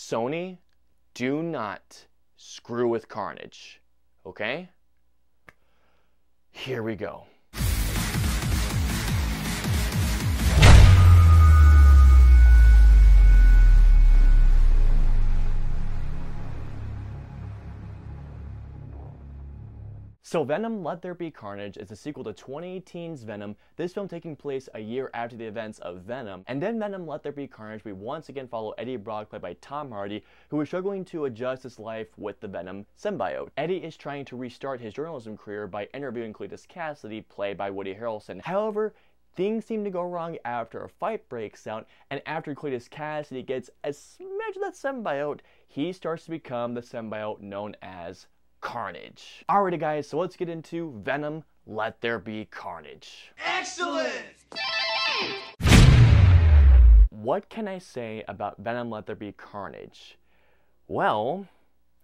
Sony, do not screw with Carnage, okay? Here we go. So Venom, Let There Be Carnage is a sequel to 2018's Venom, this film taking place a year after the events of Venom. And then Venom, Let There Be Carnage, we once again follow Eddie Brock, played by Tom Hardy, who is struggling to adjust his life with the Venom symbiote. Eddie is trying to restart his journalism career by interviewing Cletus Cassidy, played by Woody Harrelson. However, things seem to go wrong after a fight breaks out, and after Cletus Cassidy gets a smidge of that symbiote, he starts to become the symbiote known as Carnage. Alrighty guys, so let's get into Venom, Let There Be Carnage. Excellent! What can I say about Venom, Let There Be Carnage? Well,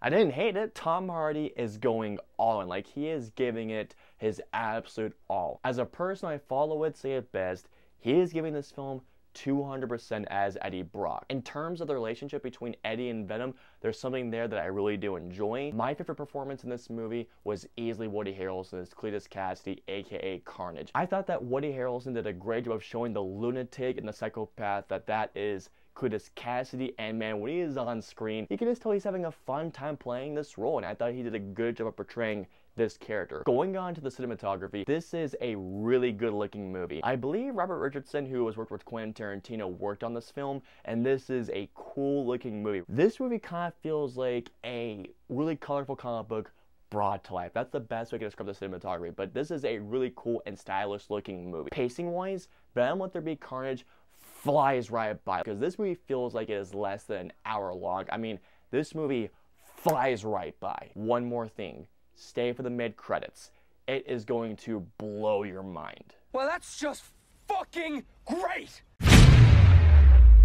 I didn't hate it. Tom Hardy is going all in. Like, he is giving it his absolute all. As a person I follow would say it best, he is giving this film 200% as Eddie Brock. In terms of the relationship between Eddie and Venom, there's something there that I really do enjoy. My favorite performance in this movie was easily Woody Harrelson's Cletus Cassidy, aka Carnage. I thought that Woody Harrelson did a great job of showing the lunatic and the psychopath that is Cletus Cassidy, and man, when he is on screen, you can just tell he's having a fun time playing this role, and I thought he did a good job of portraying this character. Going on to the cinematography, this is a really good looking movie. I believe Robert Richardson, who has worked with Quentin Tarantino, worked on this film, and this is a cool looking movie. This movie kind of feels like a really colorful comic book brought to life. That's the best way I can describe the cinematography, but this is a really cool and stylish looking movie. Pacing wise, Venom, Let There Be Carnage flies right by, because this movie feels like it is less than an hour long. I mean, this movie flies right by. One more thing. Stay for the mid-credits. It is going to blow your mind. Well, that's just fucking great!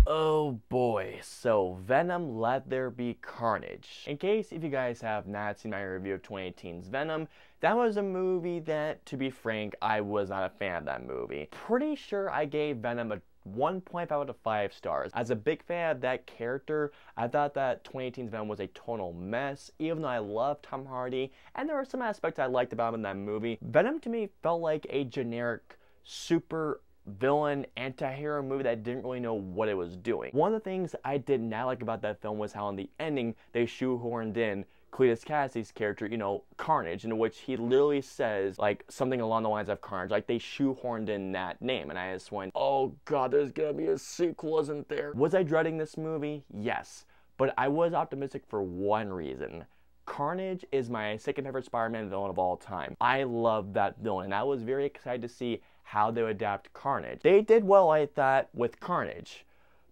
Oh boy, so Venom, Let There Be Carnage. In case if you guys have not seen my review of 2018's Venom, that was a movie that, to be frank, I was not a fan of that movie. Pretty sure I gave Venom a 1.5 out of 5 stars. As a big fan of that character, I thought that 2018's Venom was a total mess, even though I love Tom Hardy, and there were some aspects I liked about him in that movie. Venom to me felt like a generic super villain anti-hero movie that didn't really know what it was doing. One of the things I did not like about that film was how in the ending they shoehorned in Cletus Cassidy's character, you know, Carnage, in which he literally says, like, something along the lines of Carnage. Like, they shoehorned in that name, and I just went, oh god, there's gonna be a sequel, isn't there? Was I dreading this movie? Yes. But I was optimistic for one reason. Carnage is my second favorite Spider-Man villain of all time. I love that villain, and I was very excited to see how they would adapt Carnage. They did well, I thought, with Carnage.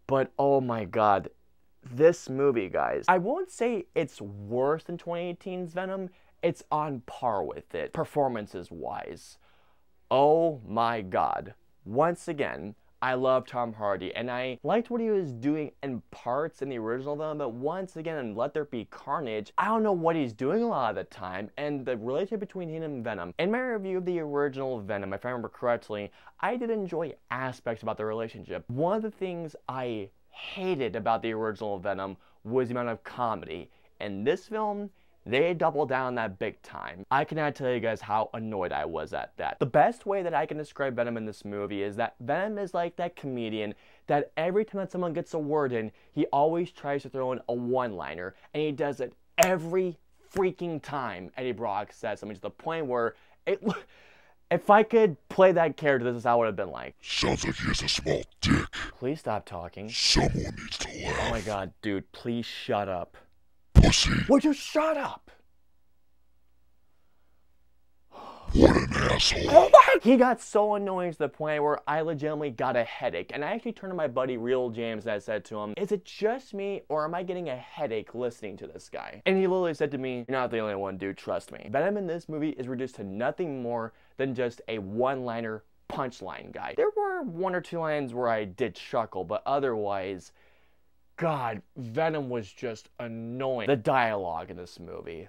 But, oh my god, this movie, guys, I won't say it's worse than 2018's Venom. It's on par with it, performances-wise. Oh my god. Once again, I love Tom Hardy, and I liked what he was doing in parts in the original Venom, but once again, in Let There Be Carnage, I don't know what he's doing a lot of the time, and the relationship between him and Venom. In my review of the original Venom, if I remember correctly, I did enjoy aspects about the relationship. One of the things I hated about the original Venom was the amount of comedy. In this film, they doubled down on that big time. I cannot tell you guys how annoyed I was at that. The best way that I can describe Venom in this movie is that Venom is like that comedian that every time that someone gets a word in, he always tries to throw in a one-liner, and he does it every freaking time Eddie Brock says something, to the point where if I could play that character, this is how it would have been like. Sounds like he has a small dick. Please stop talking. Someone needs to laugh. Oh my god, dude, please shut up. Pussy. Would you shut up? What an asshole. Oh my! He got so annoying to the point where I legitimately got a headache. And I actually turned to my buddy Real James and I said to him, is it just me or am I getting a headache listening to this guy? And he literally said to me, you're not the only one, dude, trust me. Venom in this movie is reduced to nothing more than just a one-liner punchline guy. There were one or two lines where I did chuckle, but otherwise, god, Venom was just annoying. The dialogue in this movie.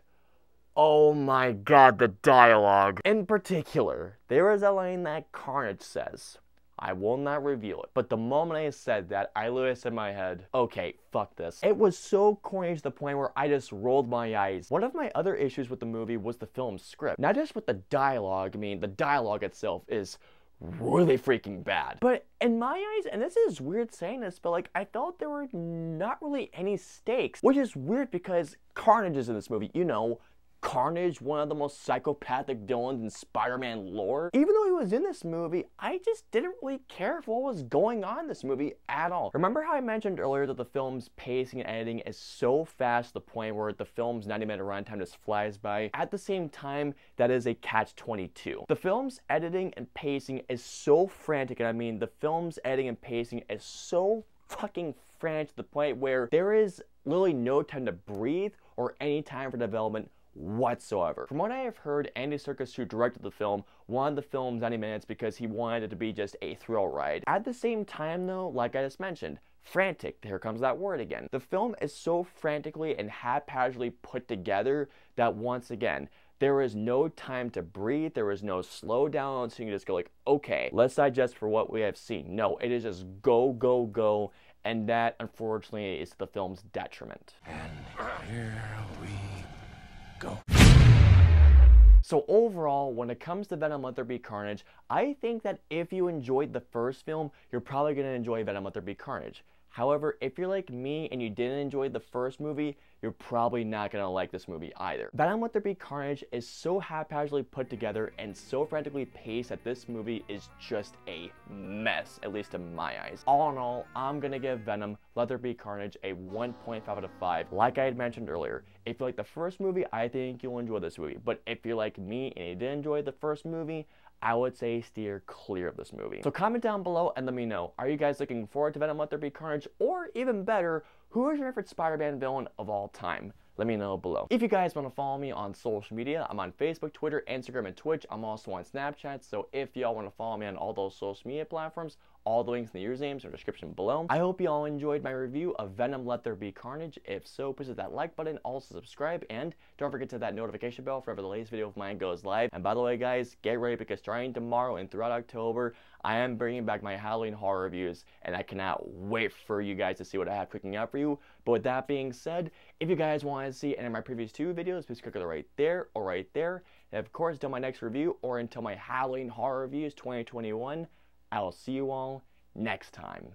Oh my god, the dialogue. In particular, there is a line that Carnage says, I will not reveal it. But the moment I said that, I literally said in my head, okay, fuck this. It was so corny to the point where I just rolled my eyes. One of my other issues with the movie was the film's script. Not just with the dialogue, I mean, the dialogue itself is really freaking bad. But in my eyes, and this is weird saying this, but like, I felt there were not really any stakes, which is weird because Carnage is in this movie, you know, Carnage, one of the most psychopathic villains in Spider-Man lore. Even though he was in this movie, I just didn't really care for what was going on in this movie at all. Remember how I mentioned earlier that the film's pacing and editing is so fast to the point where the film's 90-minute runtime just flies by? At the same time, that is a catch-22. The film's editing and pacing is so frantic, and I mean, the film's editing and pacing is so fucking frantic to the point where there is literally no time to breathe or any time for development whatsoever. From what I have heard, Andy Serkis, who directed the film, wanted the film's 90 minutes because he wanted it to be just a thrill ride. At the same time though, like I just mentioned, frantic, here comes that word again. The film is so frantically and haphazardly put together that once again, there is no time to breathe, there is no slow down, so you can just go like, okay, let's digest for what we have seen. No, it is just go, go, go, and that unfortunately is to the film's detriment. And here we go. So overall, when it comes to Venom Let There Be Carnage, I think that if you enjoyed the first film, you're probably going to enjoy Venom Let There Be Carnage. However, if you're like me and you didn't enjoy the first movie, you're probably not going to like this movie either. Venom Let There Be Carnage is so haphazardly put together and so frantically paced that this movie is just a mess, at least in my eyes. All in all, I'm going to give Venom Let There Be Carnage a 1.5 out of 5. Like I had mentioned earlier, if you like the first movie, I think you'll enjoy this movie. But if you're like me and you didn't enjoy the first movie, I would say steer clear of this movie. So comment down below and let me know, are you guys looking forward to Venom Let There Be Carnage? Or even better, who is your favorite Spider-Man villain of all time? Let me know below. If you guys want to follow me on social media, I'm on Facebook, Twitter, Instagram, and Twitch. I'm also on Snapchat, so if y'all want to follow me on all those social media platforms, all the links in the usernames are in the description below. I hope you all enjoyed my review of Venom Let There Be Carnage. If so, please hit that like button, also subscribe, and don't forget to hit that notification bell for whenever the latest video of mine goes live. And by the way, guys, get ready because starting tomorrow and throughout October, I am bringing back my Halloween horror reviews, and I cannot wait for you guys to see what I have cooking up for you. But with that being said, if you guys want to see any of my previous 2 videos, please click on it right there or right there. And of course, until my next review or until my Halloween horror reviews 2021, I will see you all next time.